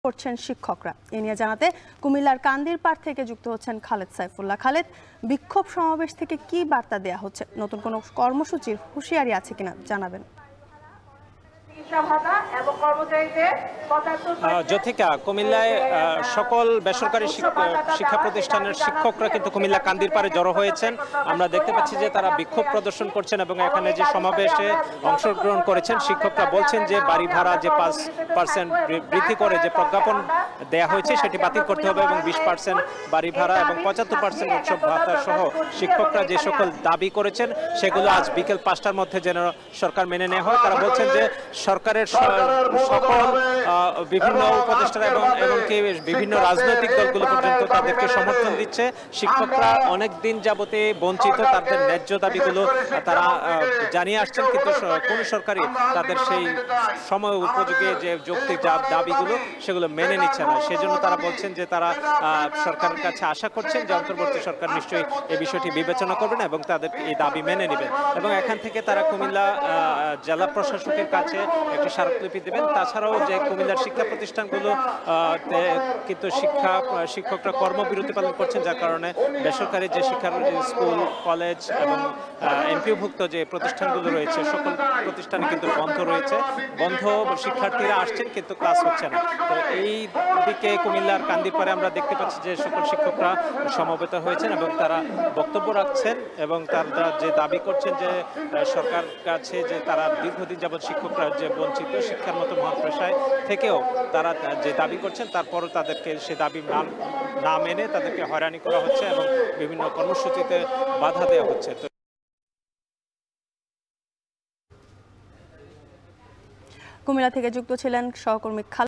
করছেন শিক্ষকরা। এ নিয়ে জানাতে কুমিল্লার কান্দিরপাড় থেকে যুক্ত হচ্ছেন খালেদ সাইফুল্লাহ। খালেদ, বিক্ষোভ সমাবেশ থেকে কি বার্তা দেয়া হচ্ছে? নতুন কোনো কর্মসূচির হুঁশিয়ারি আছে কিনা জানাবেন। যথিকা, কুমিল্লায় সকল বেসরকারি শিক্ষা প্রতিষ্ঠানের শিক্ষকরা কিন্তু কুমিল্লা কান্দিরপাড়ে জড়ো হয়েছেন। আমরা দেখতে পাচ্ছি যে তারা বিক্ষোভ প্রদর্শন করছেন এবং এখানে যে সমাবেশে অংশগ্রহণ করেছেন শিক্ষকরা বলছেন যে বাড়ি ভাড়া যে 5% বৃদ্ধি করে যে প্রজ্ঞাপন দেয়া হয়েছে সেটি বাতিল করতে হবে এবং 20% বাড়ি ভাড়া এবং 75% উৎসব ভাতা সহ শিক্ষকরা যে সকল দাবি করেছেন সেগুলো আজ বিকেল 5টার মধ্যে যেন সরকার মেনে নেওয়া হয়। তারা বলছেন যে সরকারের সকল বিভিন্ন উপদেষ্টারা এমনকি বিভিন্ন রাজনৈতিক দলগুলো পর্যন্ত তাদেরকে সমর্থন দিচ্ছে। শিক্ষকরা অনেক দিন যাবতে বঞ্চিত, তাদের ন্যায্য দাবিগুলো তারা জানিয়ে আসছেন, কিন্তু কোন সরকারই তাদের সেই সময় উপযোগী যে যৌক্তিক দাবিগুলো সেগুলো মেনে নিচ্ছে না। সেজন্য তারা বলছেন যে তারা সরকারের কাছে আশা করছেন যে অন্তর্বর্তী সরকার নিশ্চয়ই এই বিষয়টি বিবেচনা করবেন এবং তাদের এই দাবি মেনে নেবেন এবং এখান থেকে তারা কুমিল্লা জেলা প্রশাসকের কাছে একটি স্মারকলিপি দেবেন। তাছাড়াও যে কুমিল্লার শিক্ষা প্রতিষ্ঠানগুলো কিন্তু শিক্ষকরা কর্মবিরতি পালন করছেন, যার কারণে বেসরকারি যে শিক্ষার স্কুল, কলেজ এবং এমপিওভুক্ত যে প্রতিষ্ঠানগুলো রয়েছে সকল প্রতিষ্ঠানে কিন্তু বন্ধ রয়েছে। বন্ধ, শিক্ষার্থীরা আসছেন কিন্তু ক্লাস হচ্ছে না। তো এই দিকে কুমিল্লার কান্দিরপাড়ে আমরা দেখতে পাচ্ছি যে সকল শিক্ষকরা সমবেত হয়েছেন এবং তারা বক্তব্য রাখছেন এবং তারা যে দাবি করছেন যে সরকার কাছে যে তারা দীর্ঘদিন যাবৎ শিক্ষকরা যে বঞ্চিত শিক্ষার মতো মহান পেশায় থেকেও তারা যে দাবি করছেন তারপরও তাদেরকে সে দাবি না মেনে তাদেরকে হয়রানি করা হচ্ছে এবং বিভিন্ন কর্মসূচিতে বাধা দেওয়া হচ্ছে। কুমিল্লা থেকে যুক্ত ছিলেন সহকর্মী